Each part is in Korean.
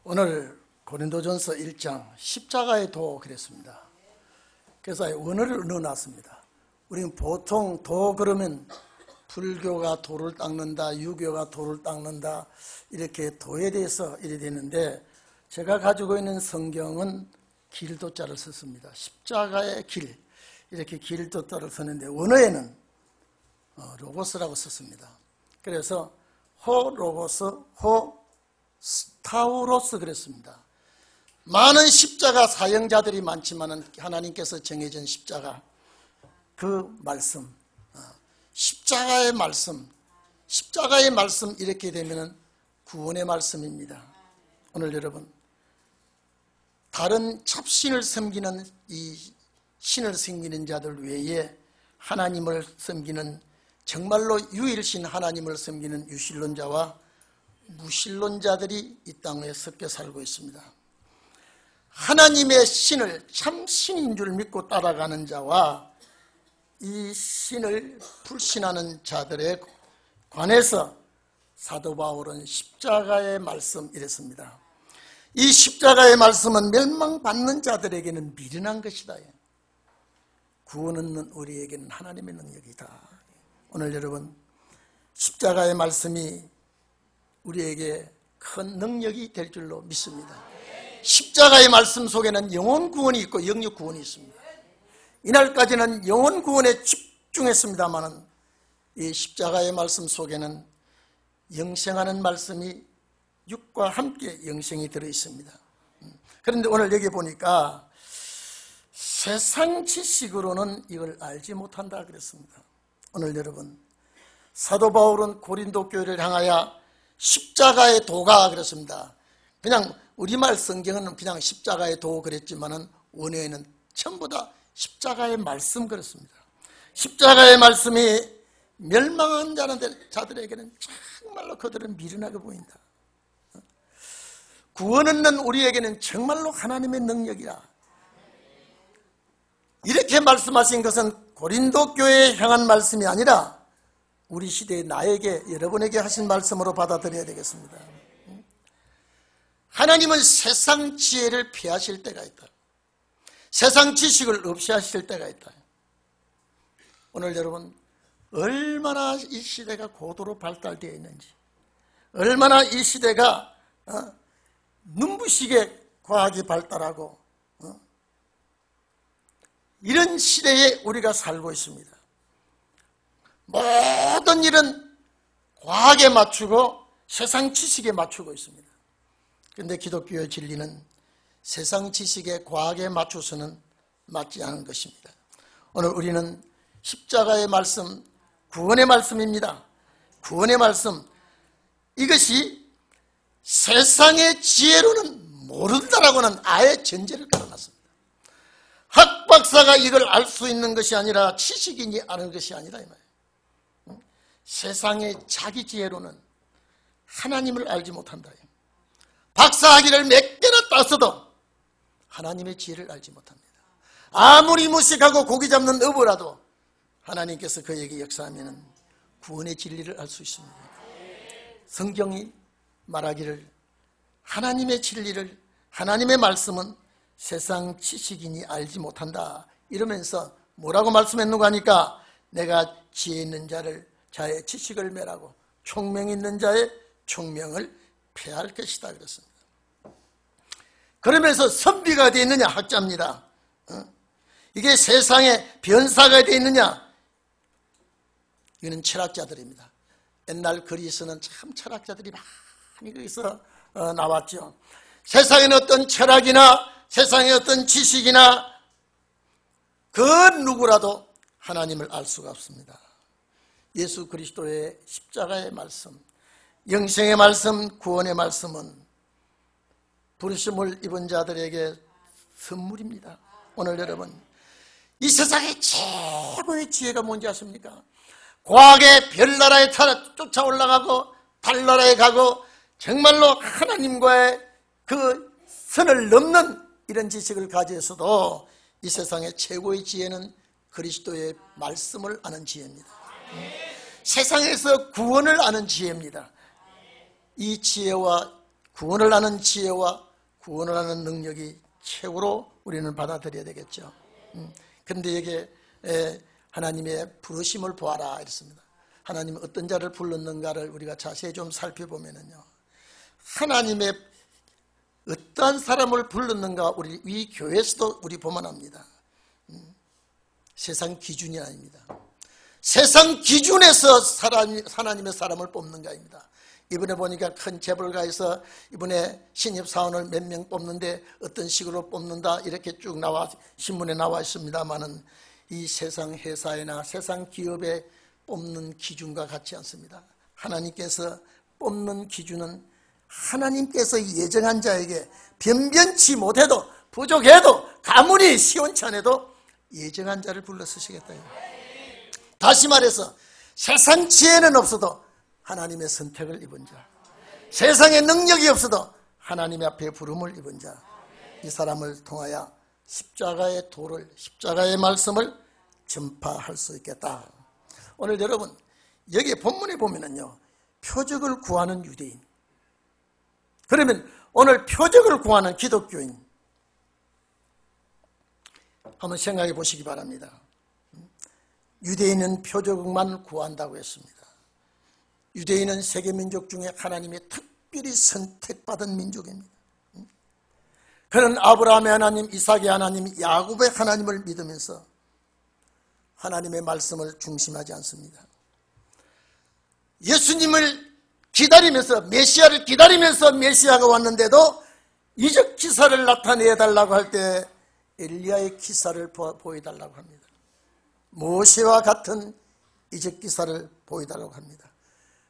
오늘 고린도전서 1장 십자가의 도 그랬습니다. 그래서 원어를 넣어놨습니다. 우리는 보통 도 그러면 불교가 도를 닦는다, 유교가 도를 닦는다, 이렇게 도에 대해서 이래 되는데, 제가 가지고 있는 성경은 길도자를 썼습니다. 십자가의 길, 이렇게 길도자를 썼는데 원어에는 로고스라고 썼습니다. 그래서 호 로고스, 호 스타우로스 그랬습니다. 많은 십자가 사형자들이 많지만 하나님께서 정해진 십자가, 그 말씀, 십자가의 말씀, 십자가의 말씀, 이렇게 되면 구원의 말씀입니다. 오늘 여러분, 다른 잡신을 섬기는 이 신을 섬기는 자들 외에 하나님을 섬기는, 정말로 유일신 하나님을 섬기는 유신론자와 무신론자들이 이 땅에 섞여 살고 있습니다. 하나님의 신을 참 신인 줄 믿고 따라가는 자와 이 신을 불신하는 자들에 관해서 사도 바울은 십자가의 말씀 이랬습니다. 이 십자가의 말씀은 멸망받는 자들에게는 미련한 것이다. 구원 얻는 우리에게는 하나님의 능력이다. 오늘 여러분, 십자가의 말씀이 우리에게 큰 능력이 될 줄로 믿습니다. 십자가의 말씀 속에는 영혼 구원이 있고 영육 구원이 있습니다. 이날까지는 영혼 구원에 집중했습니다만 이 십자가의 말씀 속에는 영생하는 말씀이 육과 함께 영생이 들어있습니다. 그런데 오늘 여기 보니까 세상 지식으로는 이걸 알지 못한다 그랬습니다. 오늘 여러분, 사도 바울은 고린도 교회를 향하여 십자가의 도가 그랬습니다. 그냥 우리말 성경은 그냥 십자가의 도 그랬지만은 원어에는 전부 다 십자가의 말씀 그랬습니다. 십자가의 말씀이 멸망한 자들에게는 정말로 그들은 미련하게 보인다. 구원 얻는 우리에게는 정말로 하나님의 능력이라. 이렇게 말씀하신 것은 고린도 교회에 향한 말씀이 아니라 우리 시대의 나에게, 여러분에게 하신 말씀으로 받아들여야 되겠습니다. 하나님은 세상 지혜를 폐하실 때가 있다. 세상 지식을 없이 하실 때가 있다. 오늘 여러분, 얼마나 이 시대가 고도로 발달되어 있는지, 얼마나 이 시대가 눈부시게 과학이 발달하고 이런 시대에 우리가 살고 있습니다. 모든 일은 과학에 맞추고 세상 지식에 맞추고 있습니다. 그런데 기독교의 진리는 세상 지식에 과학에 맞춰서는 맞지 않은 것입니다. 오늘 우리는 십자가의 말씀, 구원의 말씀입니다. 구원의 말씀, 이것이 세상의 지혜로는 모른다라고는 아예 전제를 깔아놨습니다. 학박사가 이걸 알 수 있는 것이 아니라, 지식인이 아는 것이 아니라 이 말이에요. 세상의 자기 지혜로는 하나님을 알지 못한다. 박사학위를 몇 개나 땄어도 하나님의 지혜를 알지 못합니다. 아무리 무식하고 고기 잡는 어부라도 하나님께서 그에게 역사하면 구원의 진리를 알 수 있습니다. 성경이 말하기를 하나님의 진리를, 하나님의 말씀은 세상 지식인이 알지 못한다 이러면서 뭐라고 말씀했는가 하니까, 내가 지혜 있는 자의 지식을 멸하고 총명 있는 자의 총명을 폐할 것이다 그랬습니다. 그러면서 선비가 되어 있느냐? 학자입니다. 이게 세상에 변사가 되어 있느냐? 이거는 철학자들입니다. 옛날 그리스는 참 철학자들이 많이 거기서 나왔죠. 세상에는 어떤 철학이나 세상의 어떤 지식이나 그 누구라도 하나님을 알 수가 없습니다. 예수 그리스도의 십자가의 말씀, 영생의 말씀, 구원의 말씀은 부르심을 입은 자들에게 선물입니다. 오늘 여러분, 이 세상의 최고의 지혜가 뭔지 아십니까? 과학의 별나라에 쫓아 올라가고 달나라에 가고 정말로 하나님과의 그 선을 넘는 이런 지식을 가져서도 이 세상의 최고의 지혜는 그리스도의 말씀을 아는 지혜입니다. 세상에서 구원을 아는 지혜입니다. 이 지혜와 구원을 아는 지혜와 구원을 아는 능력이 최고로 우리는 받아들여야 되겠죠. 그런데 여기에 하나님의 부르심을 보아라 이랬습니다. 하나님은 어떤 자를 불렀는가를 우리가 자세히 좀 살펴보면요, 하나님의 어떠한 사람을 불렀는가 우리 이 교회에서도 우리 보면 합니다. 세상 기준이 아닙니다. 세상 기준에서 하나님의 사람을 뽑는가입니다. 이번에 보니까 큰 재벌가에서 이번에 신입사원을 몇 명 뽑는데 어떤 식으로 뽑는다 이렇게 쭉 신문에 나와 있습니다만은 이 세상 회사에나 세상 기업에 뽑는 기준과 같지 않습니다. 하나님께서 뽑는 기준은 하나님께서 예정한 자에게 변변치 못해도 부족해도 가문이 시원치 않아도 예정한 자를 불러 쓰시겠다. 다시 말해서 세상 지혜는 없어도 하나님의 선택을 입은 자, 세상의 능력이 없어도 하나님의 앞에 부름을 입은 자, 이 사람을 통하여 십자가의 도를, 십자가의 말씀을 전파할 수 있겠다. 오늘 여러분 여기 본문에 보면은요, 표적을 구하는 유대인, 그러면 오늘 표적을 구하는 기독교인 한번 생각해 보시기 바랍니다. 유대인은 표적만 구한다고 했습니다. 유대인은 세계 민족 중에 하나님의 특별히 선택받은 민족입니다. 그는 아브라함의 하나님, 이삭의 하나님, 야곱의 하나님을 믿으면서 하나님의 말씀을 중심하지 않습니다. 예수님을 기다리면서, 메시아를 기다리면서 메시아가 왔는데도 이적 기사를 나타내 달라고 할 때 엘리야의 기사를 보여달라고 합니다. 모세와 같은 이적 기사를 보여달라고 합니다.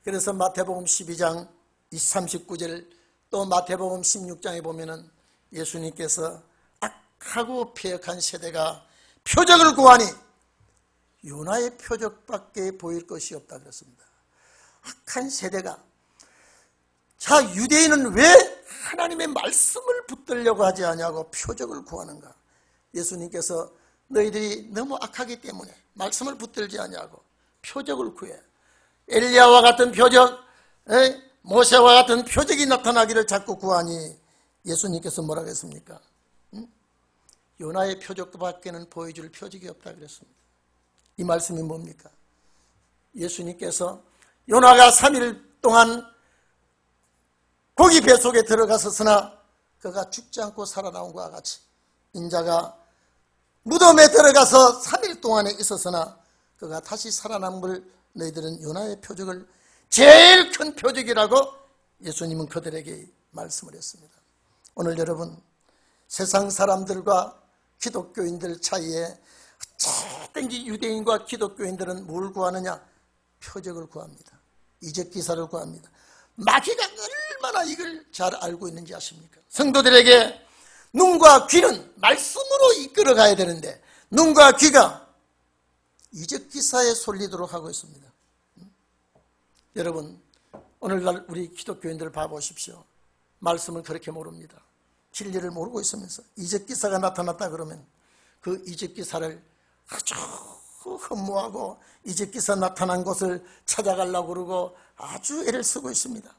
그래서 마태복음 12장 39절 또 마태복음 16장에 보면은 예수님께서 악하고 패역한 세대가 표적을 구하니 요나의 표적밖에 보일 것이 없다 그랬습니다. 악한 세대가, 자, 유대인은 왜 하나님의 말씀을 붙들려고 하지 않냐고 표적을 구하는가? 예수님께서 너희들이 너무 악하기 때문에 말씀을 붙들지 않냐고 표적을 구해. 엘리야와 같은 표적, 모세와 같은 표적이 나타나기를 자꾸 구하니 예수님께서 뭐라고 했습니까? 요나의 표적밖에는 보여줄 표적이 없다 그랬습니다. 이 말씀이 뭡니까? 예수님께서 요나가 3일 동안 고기 뱃속에 들어갔었으나 그가 죽지 않고 살아나온 것과 같이 인자가 무덤에 들어가서 3일 동안에 있었으나 그가 다시 살아남을 너희들은 요나의 표적을 제일 큰 표적이라고 예수님은 그들에게 말씀을 했습니다. 오늘 여러분, 세상 사람들과 기독교인들 차이에 어쨌든지 유대인과 기독교인들은 뭘 구하느냐? 표적을 구합니다. 이적 기사를 구합니다. 마귀가 얼마나 이걸 잘 알고 있는지 아십니까? 성도들에게 눈과 귀는 말씀으로 이끌어 가야 되는데 눈과 귀가 이적 기사에 쏠리도록 하고 있습니다. 여러분, 오늘날 우리 기독교인들 봐보십시오. 말씀을 그렇게 모릅니다. 진리를 모르고 있으면서 이적 기사가 나타났다 그러면 그 이적 기사를 아주 흠모하고 이적 기사 나타난 곳을 찾아가려고 그러고 아주 애를 쓰고 있습니다.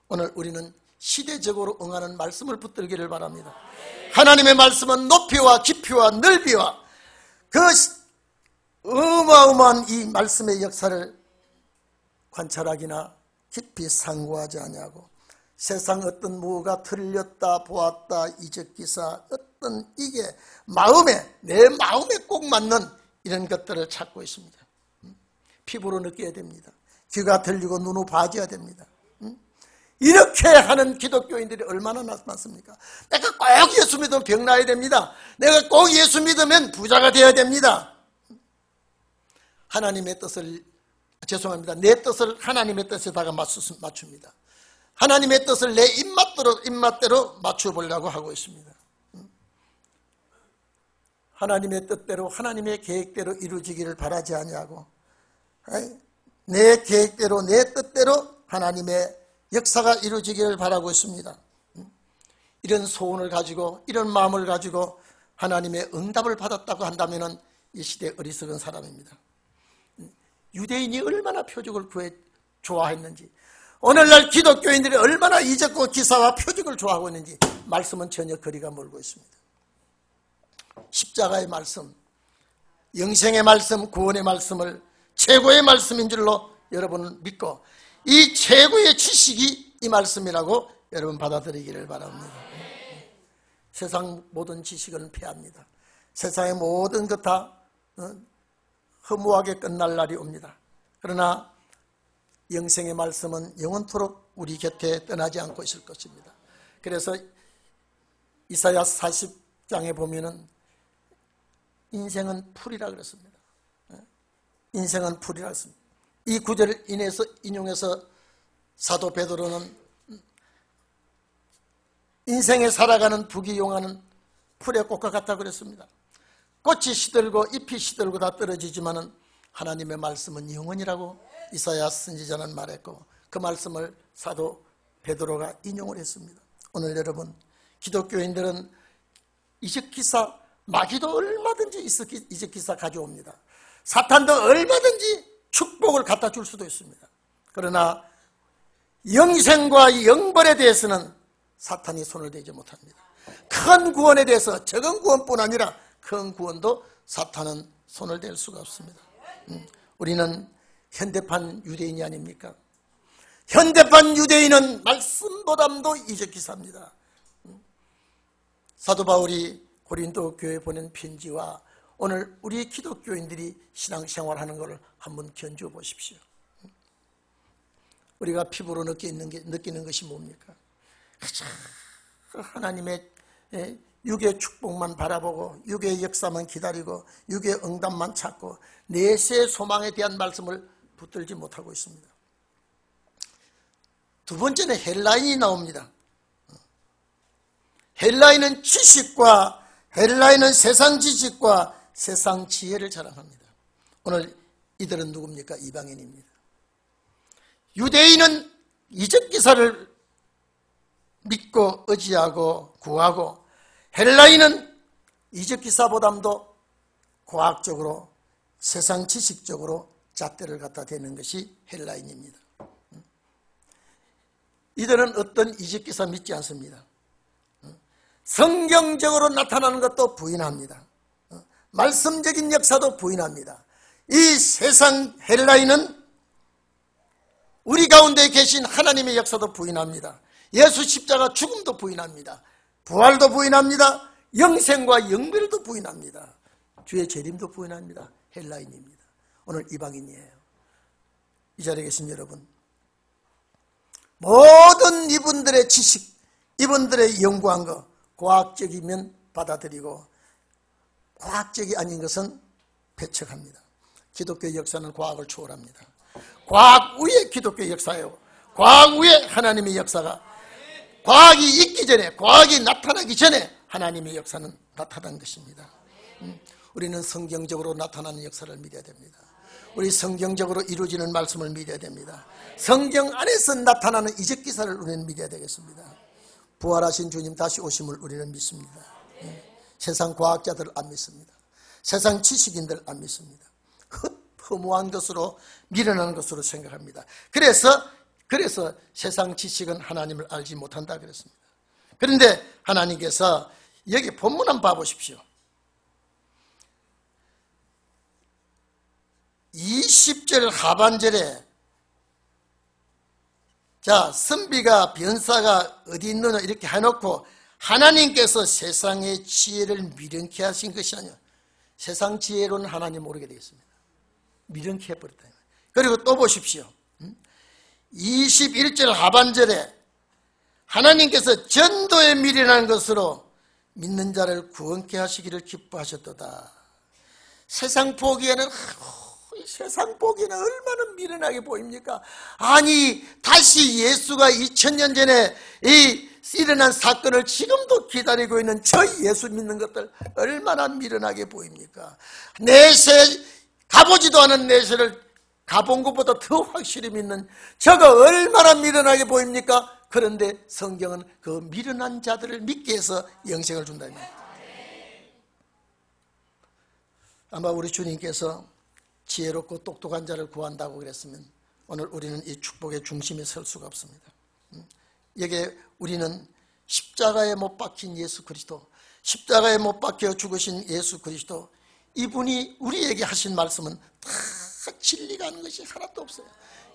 오늘 우리는 시대적으로 응하는 말씀을 붙들기를 바랍니다. 하나님의 말씀은 높이와 깊이와 넓이와 그 어마어마한 이 말씀의 역사를 관찰하기나 깊이 상고하지 아니하고 세상 어떤 무엇가 틀렸다 보았다 이적기사 어떤 이게 내 마음에 꼭 맞는 이런 것들을 찾고 있습니다. 피부로 느껴야 됩니다. 귀가 들리고 눈으로 봐줘야 됩니다. 이렇게 하는 기독교인들이 얼마나 많습니까? 내가 꼭 예수 믿으면 병 나야 됩니다. 내가 꼭 예수 믿으면 부자가 되어야 됩니다. 하나님의 뜻을, 죄송합니다, 내 뜻을 하나님의 뜻에다가 맞춥니다. 하나님의 뜻을 내 입맛대로 맞춰보려고 하고 있습니다. 하나님의 뜻대로 하나님의 계획대로 이루어지기를 바라지 아니하고 내 계획대로 내 뜻대로 하나님의 역사가 이루어지기를 바라고 있습니다. 이런 소원을 가지고 이런 마음을 가지고 하나님의 응답을 받았다고 한다면 이 시대의 어리석은 사람입니다. 유대인이 얼마나 표적을 좋아했는지, 오늘날 기독교인들이 얼마나 이적과 기사와 표적을 좋아하고 있는지 말씀은 전혀 거리가 멀고 있습니다. 십자가의 말씀, 영생의 말씀, 구원의 말씀을 최고의 말씀인 줄로 여러분은 믿고 이 최고의 지식이 이 말씀이라고 여러분 받아들이기를 바랍니다. 세상 모든 지식은 패합니다. 세상의 모든 것 다 허무하게 끝날 날이 옵니다. 그러나 영생의 말씀은 영원토록 우리 곁에 떠나지 않고 있을 것입니다. 그래서 이사야 40장에 보면은 인생은 풀이라 그랬습니다. 인생은 풀이라 했습니다. 이 구절을 인용해서 사도 베드로는 인생에 살아가는 부귀용하는 풀의 꽃과 같다 그랬습니다. 꽃이 시들고 잎이 시들고 다 떨어지지만은 하나님의 말씀은 영원이라고 이사야 선지자는 말했고 그 말씀을 사도 베드로가 인용을 했습니다. 오늘 여러분 기독교인들은 이적기사 마귀도 얼마든지 이적기사 가져옵니다. 사탄도 얼마든지 축복을 갖다 줄 수도 있습니다. 그러나 영생과 영벌에 대해서는 사탄이 손을 대지 못합니다. 큰 구원에 대해서 적은 구원뿐 아니라 큰 구원도 사탄은 손을 댈 수가 없습니다. 우리는 현대판 유대인이 아닙니까? 현대판 유대인은 말씀보담도 이적기사입니다. 사도 바울이 고린도 교회에 보낸 편지와 오늘 우리 기독교인들이 신앙생활하는 것을 한번 견주어 보십시오. 우리가 피부로 느끼는 것이 뭡니까? 하나님의 육의 축복만 바라보고 육의 역사만 기다리고 육의 응답만 찾고 내세의 소망에 대한 말씀을 붙들지 못하고 있습니다. 두 번째는 헬라인이 나옵니다. 헬라인은 지식과 헬라인은 세상 지식과 세상 지혜를 자랑합니다. 오늘 이들은 누굽니까? 이방인입니다. 유대인은 이적기사를 믿고 의지하고 구하고 헬라인은 이적기사보담도 과학적으로 세상 지식적으로 잣대를 갖다 대는 것이 헬라인입니다. 이들은 어떤 이적기사 믿지 않습니다. 성경적으로 나타나는 것도 부인합니다. 말씀적인 역사도 부인합니다. 이 세상 헬라인은 우리 가운데 계신 하나님의 역사도 부인합니다. 예수 십자가 죽음도 부인합니다. 부활도 부인합니다. 영생과 영별도 부인합니다. 주의 재림도 부인합니다. 헬라인입니다. 오늘 이방인이에요. 이 자리에 계신 여러분, 모든 이분들의 지식, 이분들의 연구한 것 과학적이면 받아들이고 과학적이 아닌 것은 배척합니다. 기독교의 역사는 과학을 초월합니다. 과학 위에 기독교의 역사예요. 과학 위에 하나님의 역사가, 과학이 있기 전에, 과학이 나타나기 전에 하나님의 역사는 나타난 것입니다. 우리는 성경적으로 나타나는 역사를 믿어야 됩니다. 우리 성경적으로 이루어지는 말씀을 믿어야 됩니다. 성경 안에서 나타나는 이적기사를 우리는 믿어야 되겠습니다. 부활하신 주님 다시 오심을 우리는 믿습니다. 세상 과학자들 안 믿습니다. 세상 지식인들 안 믿습니다. 허무한 것으로 미련한 것으로 생각합니다. 그래서 세상 지식은 하나님을 알지 못한다 그랬습니다. 그런데 하나님께서 여기 본문 한번 봐보십시오. 20절 하반절에 자, 선비가 변사가 어디 있느냐 이렇게 해놓고 하나님께서 세상의 지혜를 미련케 하신 것이 아니라 세상 지혜로는 하나님 모르게 되겠습니다. 미련케 해버렸다. 그리고 또 보십시오. 21절 하반절에 하나님께서 전도에 미련한 것으로 믿는 자를 구원케 하시기를 기뻐하셨도다. 세상 보기에는 얼마나 미련하게 보입니까? 아니, 다시 예수가 2000년 전에 일어난 사건을 지금도 기다리고 있는 저 예수 믿는 것들 얼마나 미련하게 보입니까? 내세, 가보지도 않은 내세를 가본 것보다 더 확실히 믿는 저거 얼마나 미련하게 보입니까? 그런데 성경은 그 미련한 자들을 믿게 해서 영생을 준다. 아마 우리 주님께서 지혜롭고 똑똑한 자를 구한다고 그랬으면 오늘 우리는 이 축복의 중심에 설 수가 없습니다. 여기에 우리는 십자가에 못 박힌 예수 그리스도, 십자가에 못 박혀 죽으신 예수 그리스도, 이분이 우리에게 하신 말씀은 다 진리가 아닌 것이 하나도 없어요.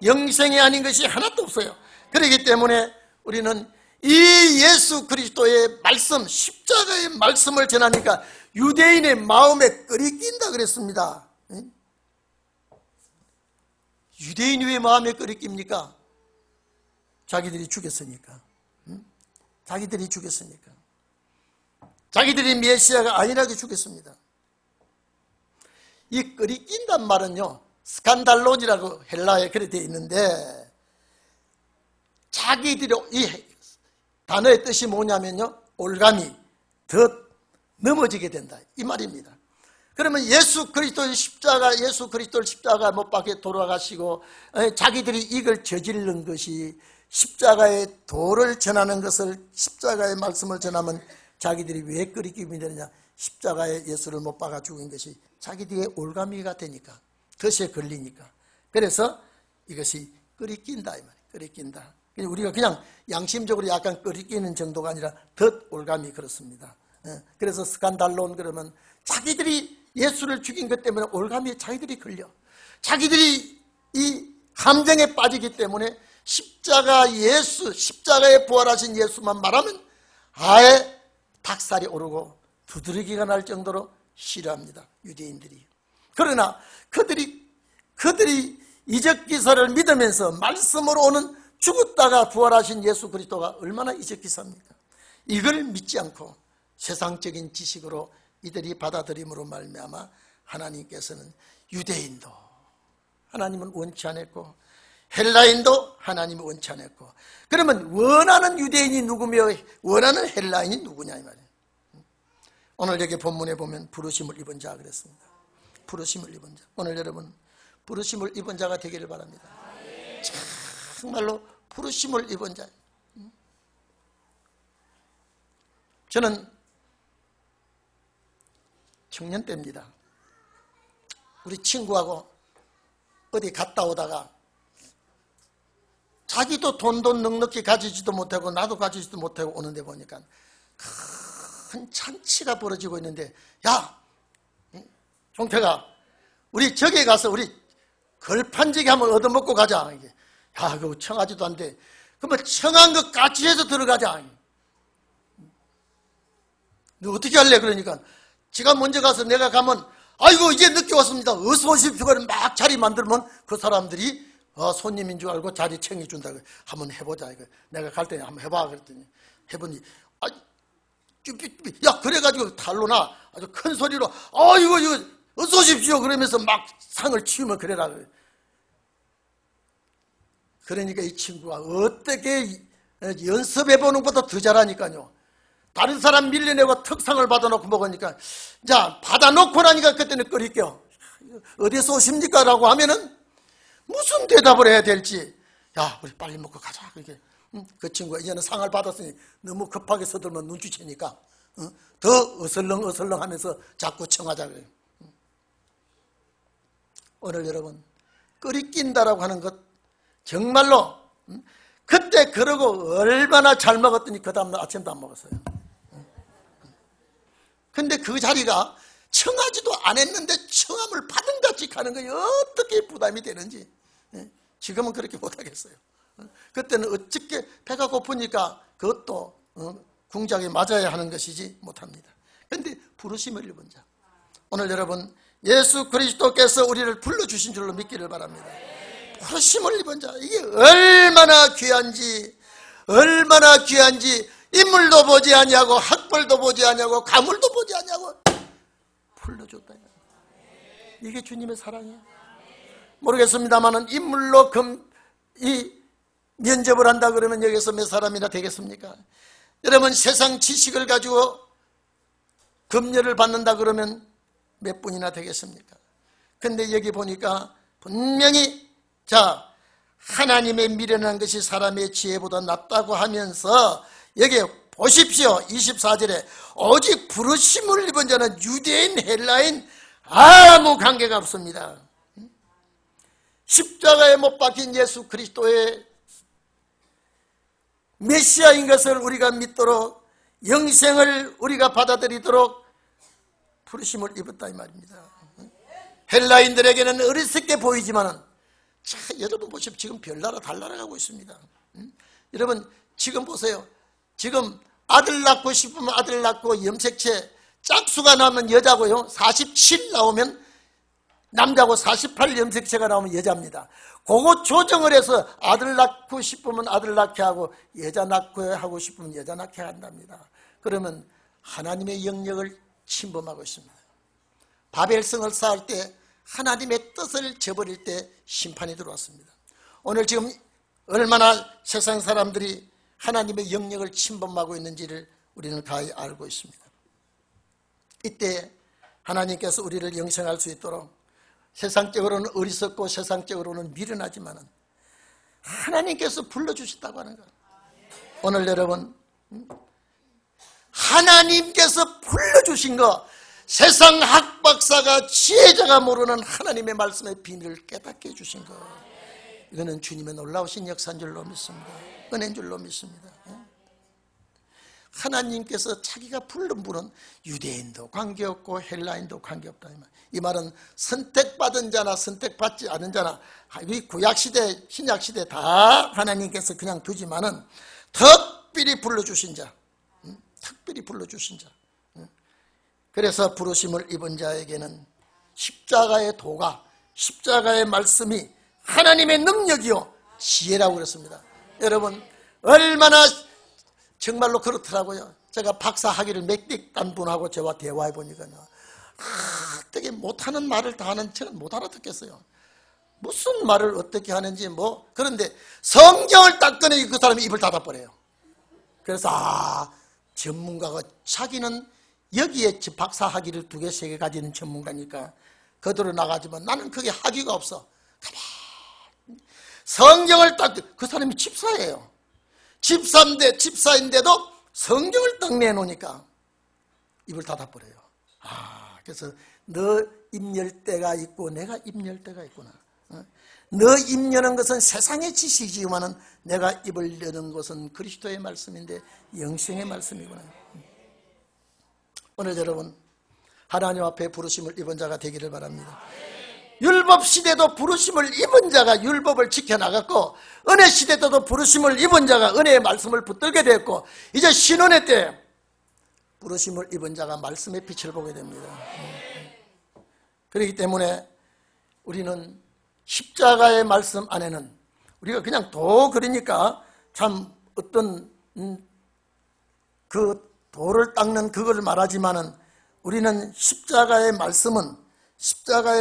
영생이 아닌 것이 하나도 없어요. 그렇기 때문에 우리는 이 예수 그리스도의 말씀, 십자가의 말씀을 전하니까 유대인의 마음에 끓이낀다 그랬습니다. 유대인이 왜 마음에 끓이깁니까? 자기들이 죽였으니까. 자기들이 죽였으니까. 자기들이 메시아가 아니라고 죽였습니다. 이 끓이낀단 말은요, 스칸달론이라고 헬라에 그렇게 되어 있는데, 자기들이, 이 단어의 뜻이 뭐냐면요, 올감이 더 넘어지게 된다, 이 말입니다. 그러면 예수 그리스도의 십자가, 예수 그리스도를 십자가 못 박혀 돌아가시고 자기들이 이걸 저지른 것이, 십자가의 도를 전하는 것을, 십자가의 말씀을 전하면 자기들이 왜 끓이김이 되느냐, 십자가에 예수를 못 박아 죽인 것이 자기들의 올가미가 되니까, 덫에 걸리니까. 그래서 이것이 끓이낀다 이 말이에요. 끓이낀다. 우리가 그냥 양심적으로 약간 끓이끼는 정도가 아니라 덫 올감이 그렇습니다. 그래서 스칸달론 그러면 자기들이 예수를 죽인 것 때문에 올감이 자기들이 걸려. 자기들이 이 함정에 빠지기 때문에 십자가 예수, 십자가에 부활하신 예수만 말하면 아예 닭살이 오르고 두드러기가 날 정도로 싫어합니다, 유대인들이. 그러나 그들이 이적 기사를 믿으면서 말씀으로 오는 죽었다가 부활하신 예수 그리스도가 얼마나 이적 기사입니까? 이걸 믿지 않고 세상적인 지식으로 이들이 받아들임으로 말미암아 하나님께서는 유대인도 하나님은 원치 않았고 헬라인도 하나님이 원치 않았고, 그러면 원하는 유대인이 누구며 원하는 헬라인이 누구냐 이 말이에요. 오늘 여기 본문에 보면 부르심을 입은 자 그랬습니다. 부르심을 입은 자. 오늘 여러분 부르심을 입은 자가 되기를 바랍니다. 정말로 부르심을 입은 자. 저는 청년 때입니다. 우리 친구하고 어디 갔다 오다가 자기도 돈도 넉넉히 가지지도 못하고 나도 가지지도 못하고 오는데 보니까 큰 잔치가 벌어지고 있는데, 야 종태가 우리 저기 가서 우리 걸판지기 한번 얻어먹고 가자. 이게. 야, 그거 청하지도 안 돼. 그러면 청한 것 같이 해서 들어가자. 너 어떻게 할래? 그러니까 지가 먼저 가서 내가 가면, 아이고 이제 늦게 왔습니다, 어서 오십시오. 막 자리 만들면 그 사람들이 손님인 줄 알고 자리 챙겨준다. 한번 해보자. 이거. 내가 갈 때 한번 해봐. 그랬더니 해보니, 야, 그래가지고 탈로나 아주 큰 소리로, 이거 어서 오십시오. 그러면서 막 상을 치우면 그래라. 그러니까 이 친구가 어떻게 연습해보는 것보다 더 잘하니까요. 다른 사람 밀려내고 특상을 받아놓고 먹으니까, 자, 받아놓고 나니까 그때는 끓일게요. 어디서 오십니까? 라고 하면은 무슨 대답을 해야 될지, 야, 우리 빨리 먹고 가자. 그렇게. 그 친구가 이제는 상을 받았으니 너무 급하게 서들면 눈치채니까 더 어슬렁 하면서 자꾸 청하자 그래요. 오늘 여러분, 끓이낀다라고 하는 것 정말로 그때 그러고 얼마나 잘 먹었더니 그 다음날 아침도 안 먹었어요. 근데 그 자리가 청하지도 않았는데 청함을 받은 같이 가는 거예요. 어떻게 부담이 되는지. 지금은 그렇게 못하겠어요. 그때는 어떻게 배가 고프니까 그것도 궁작에 맞아야 하는 것이지 못합니다. 그런데 부르심을 입은 자, 오늘 여러분 예수 그리스도께서 우리를 불러주신 줄로 믿기를 바랍니다. 부르심을 입은 자, 이게 얼마나 귀한지 인물도 보지 아니하고 학벌도 보지 아니하고 가물도 보지 아니하고 불러줬다. 이게 주님의 사랑이에요. 모르겠습니다만은 인물로 이 면접을 한다 그러면 여기서 몇 사람이나 되겠습니까? 여러분 세상 지식을 가지고 금려를 받는다 그러면 몇 분이나 되겠습니까? 근데 여기 보니까 분명히, 자, 하나님의 미련한 것이 사람의 지혜보다 낫다고 하면서 여기 보십시오. 24절에 오직 부르심을 입은 자는 유대인 헬라인 아무 관계가 없습니다. 십자가에 못 박힌 예수 그리스도의 메시아인 것을 우리가 믿도록, 영생을 우리가 받아들이도록 부르심을 입었다 이 말입니다. 헬라인들에게는 어리석게 보이지만은, 자, 여러분 보십시오. 지금 별나라 달나라 가고 있습니다. 여러분 지금 보세요. 지금 아들 낳고 싶으면 아들 낳고, 염색체 짝수가 나면 여자고요, 47 나오면 남자고 48 염색체가 나오면 여자입니다. 그거 조정을 해서 아들 낳고 싶으면 아들 낳게 하고, 여자 낳고 하고 싶으면 여자 낳게 한답니다. 그러면 하나님의 영역을 침범하고 있습니다. 바벨성을 쌓을 때, 하나님의 뜻을 저버릴 때 심판이 들어왔습니다. 오늘 지금 얼마나 세상 사람들이 하나님의 영역을 침범하고 있는지를 우리는 가히 알고 있습니다. 이때 하나님께서 우리를 영생할 수 있도록, 세상적으로는 어리석고 세상적으로는 미련하지만 하나님께서 불러주셨다고 하는 거예요. 오늘 여러분, 하나님께서 불러주신 거, 세상 학박사가 지혜자가 모르는 하나님의 말씀의 비밀을 깨닫게 해주신 거, 이거는 주님의 놀라우신 역사인 줄로 믿습니다. 은혜인 줄로 믿습니다. 하나님께서 자기가 부른 분은 유대인도 관계없고 헬라인도 관계없다. 이 말은 선택받은 자나 선택받지 않은 자나, 이 구약시대 신약시대 다 하나님께서 그냥 두지만은 특별히 불러주신 자, 특별히 불러주신 자. 그래서 부르심을 입은 자에게는 십자가의 도가, 십자가의 말씀이 하나님의 능력이요 지혜라고 그랬습니다. 여러분 얼마나 정말로 그렇더라고요. 제가 박사 학위를 몇 분하고 저와 대화해 보니까요, 되게 못하는 말을 다 하는, 저는 못 알아듣겠어요. 무슨 말을 어떻게 하는지 뭐. 그런데 성경을 딱 꺼내니 그 사람이 입을 닫아버려요. 그래서 전문가가, 자기는 여기에 박사 학위를 2개, 3개 가지는 전문가니까 거들어 나가지만 나는 그게 학위가 없어. 성경을 딱, 그 사람이 집사예요. 집사인데도 성경을 딱 내놓으니까 입을 닫아버려요. 그래서 너 입 열 때가 있고 내가 입 열 때가 있구나. 너 입 여는 것은 세상의 지식이지만은 내가 입을 여는 것은 그리스도의 말씀인데 영생의 말씀이구나. 오늘 여러분 하나님 앞에 부르심을 입은 자가 되기를 바랍니다. 율법 시대도 부르심을 입은 자가 율법을 지켜나갔고, 은혜 시대도 부르심을 입은 자가 은혜의 말씀을 붙들게 되었고, 이제 신혼의 때 부르심을 입은 자가 말씀의 빛을 보게 됩니다. 그렇기 때문에 우리는 십자가의 말씀 안에는, 우리가 그냥 그러니까 참 어떤 그 돌을 닦는 그걸 말하지만은, 우리는 십자가의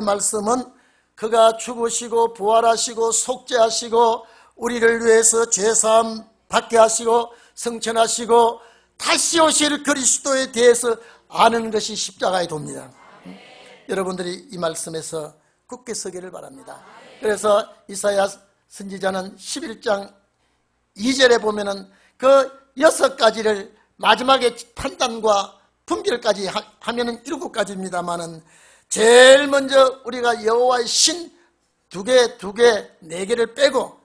말씀은 그가 죽으시고 부활하시고 속죄하시고 우리를 위해서 죄사함 받게 하시고 성천하시고 다시 오실 그리스도에 대해서 아는 것이 십자가의 도입니다. 여러분들이 이 말씀에서 굳게 서기를 바랍니다. 그래서 이사야 선지자는 11장 2절에 보면은 그 6가지를 마지막에 판단과 분별까지 하면은 7가지입니다만은, 제일 먼저 우리가 여호와의 신 2개, 4개를 빼고,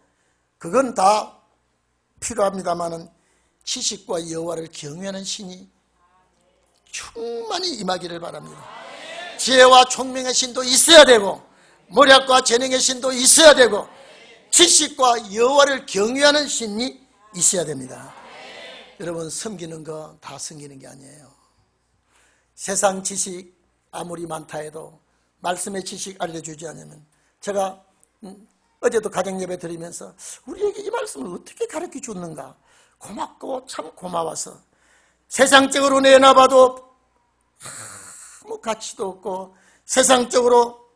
그건 다 필요합니다만은 지식과 여호와를 경외하는 신이 충만히 임하기를 바랍니다. 지혜와 총명의 신도 있어야 되고, 모략과 재능의 신도 있어야 되고, 지식과 여호와를 경외하는 신이 있어야 됩니다. 여러분, 섬기는 거 다 섬기는 게 아니에요. 세상 지식 아무리 많다 해도 말씀의 지식 알려주지 않으면, 제가 어제도 가정예배 드리면서 우리에게 이 말씀을 어떻게 가르쳐 줬는가, 고맙고 참 고마워서, 세상적으로 내놔봐도 아무 가치도 없고 세상적으로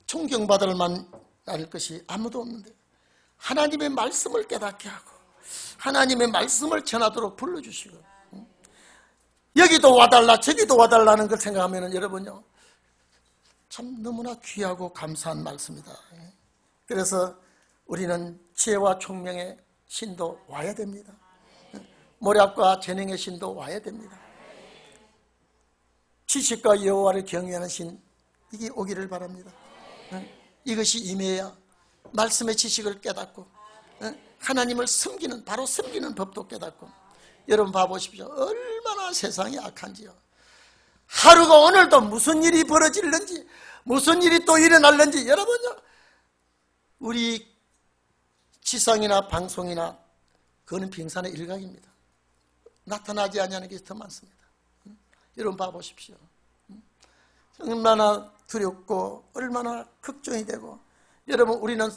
존경받을 만할 것이 아무도 없는데, 하나님의 말씀을 깨닫게 하고 하나님의 말씀을 전하도록 불러주시고, 여기도 와달라 저기도 와달라는 걸 생각하면 여러분요, 참 너무나 귀하고 감사한 말씀이다. 그래서 우리는 지혜와 총명의 신도 와야 됩니다. 모략과 재능의 신도 와야 됩니다. 지식과 여호와를 경외하는 신, 이게 오기를 바랍니다. 이것이 임해야 말씀의 지식을 깨닫고 하나님을 섬기는, 바로 섬기는 법도 깨닫고. 여러분 봐보십시오. 얼마나 세상이 악한지요. 하루가 오늘도 무슨 일이 벌어질는지, 무슨 일이 또 일어날는지. 여러분요, 우리 지상이나 방송이나 그거는 빙산의 일각입니다. 나타나지 않는 것이 더 많습니다. 여러분 봐보십시오. 얼마나 두렵고 얼마나 걱정이 되고. 여러분, 우리는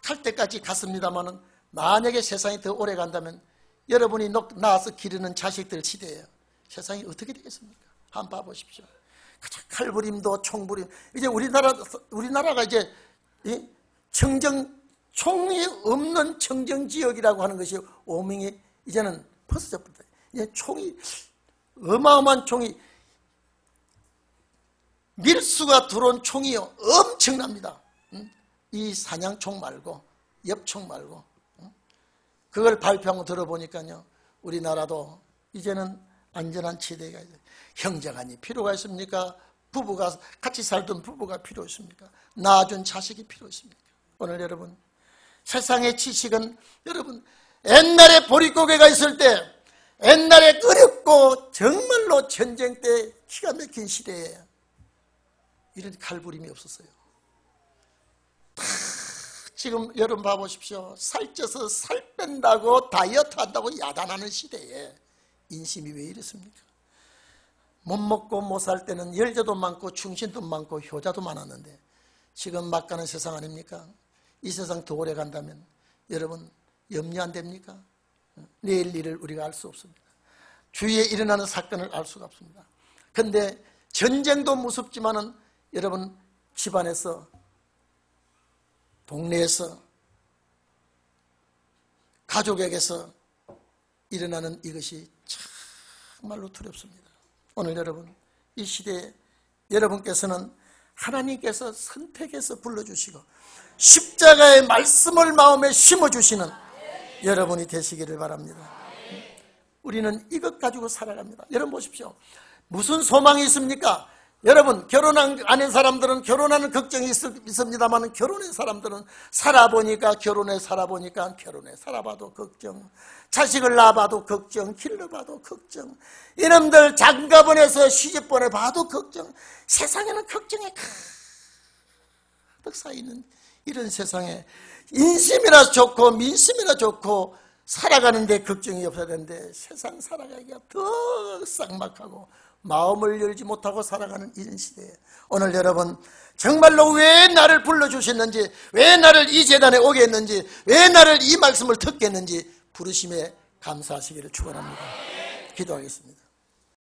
갈 때까지 갔습니다마는 만약에 세상이 더 오래 간다면 여러분이 낳아서 기르는 자식들 시대에 세상이 어떻게 되겠습니까? 한번 봐보십시오. 칼부림도 총부림. 이제 우리나라가 이제 총이 없는 청정지역이라고 하는 것이 오명이 이제는 퍼져버렸다. 이제 총이, 어마어마한 총이, 밀수가 들어온 총이요, 엄청납니다. 이 사냥총 말고, 엽총 말고. 그걸 발표하고 들어보니까요, 우리나라도 이제는 안전한 지대가 있어요. 형제간이 필요가 있습니까? 부부가, 같이 살던 부부가 필요 있습니까? 낳아준 자식이 필요 있습니까? 오늘 여러분, 세상의 지식은, 여러분, 옛날에 보릿고개가 있을 때, 옛날에 어렵고 정말로 전쟁 때 기가 막힌 시대에 이런 칼부림이 없었어요. 다 지금 여러분 봐보십시오. 살쪄서 살 뺀다고 다이어트 한다고 야단하는 시대에 인심이 왜 이렇습니까? 못 먹고 못 살 때는 열자도 많고 충신도 많고 효자도 많았는데 지금 막 가는 세상 아닙니까? 이 세상 더 오래 간다면 여러분 염려 안 됩니까? 내일 일을 우리가 알 수 없습니다. 주위에 일어나는 사건을 알 수가 없습니다. 그런데 전쟁도 무섭지만은 여러분 집안에서, 동네에서, 가족에게서 일어나는 이것이 정말로 두렵습니다. 오늘 여러분, 이 시대에 여러분께서는 하나님께서 선택해서 불러주시고 십자가의 말씀을 마음에 심어주시는 여러분이 되시기를 바랍니다. 우리는 이것 가지고 살아갑니다. 여러분 보십시오. 무슨 소망이 있습니까? 여러분, 결혼한 아닌 사람들은 결혼하는 걱정이 있습니다만 결혼한 사람들은 살아보니까 결혼해 살아봐도 걱정, 자식을 낳아봐도 걱정, 길러봐도 걱정, 이놈들 장가보내서 시집보내봐도 걱정. 세상에는 걱정이 가득 쌓이는 이런 세상에 인심이나 좋고 민심이나 좋고 살아가는데 걱정이 없어야 되는데 세상 살아가기가 더 쌍막하고 마음을 열지 못하고 살아가는 이런 시대에 오늘 여러분 정말로 왜 나를 불러주셨는지, 왜 나를 이 재단에 오게 했는지, 왜 나를 이 말씀을 듣게 했는지 부르심에 감사하시기를 축원합니다. 기도하겠습니다.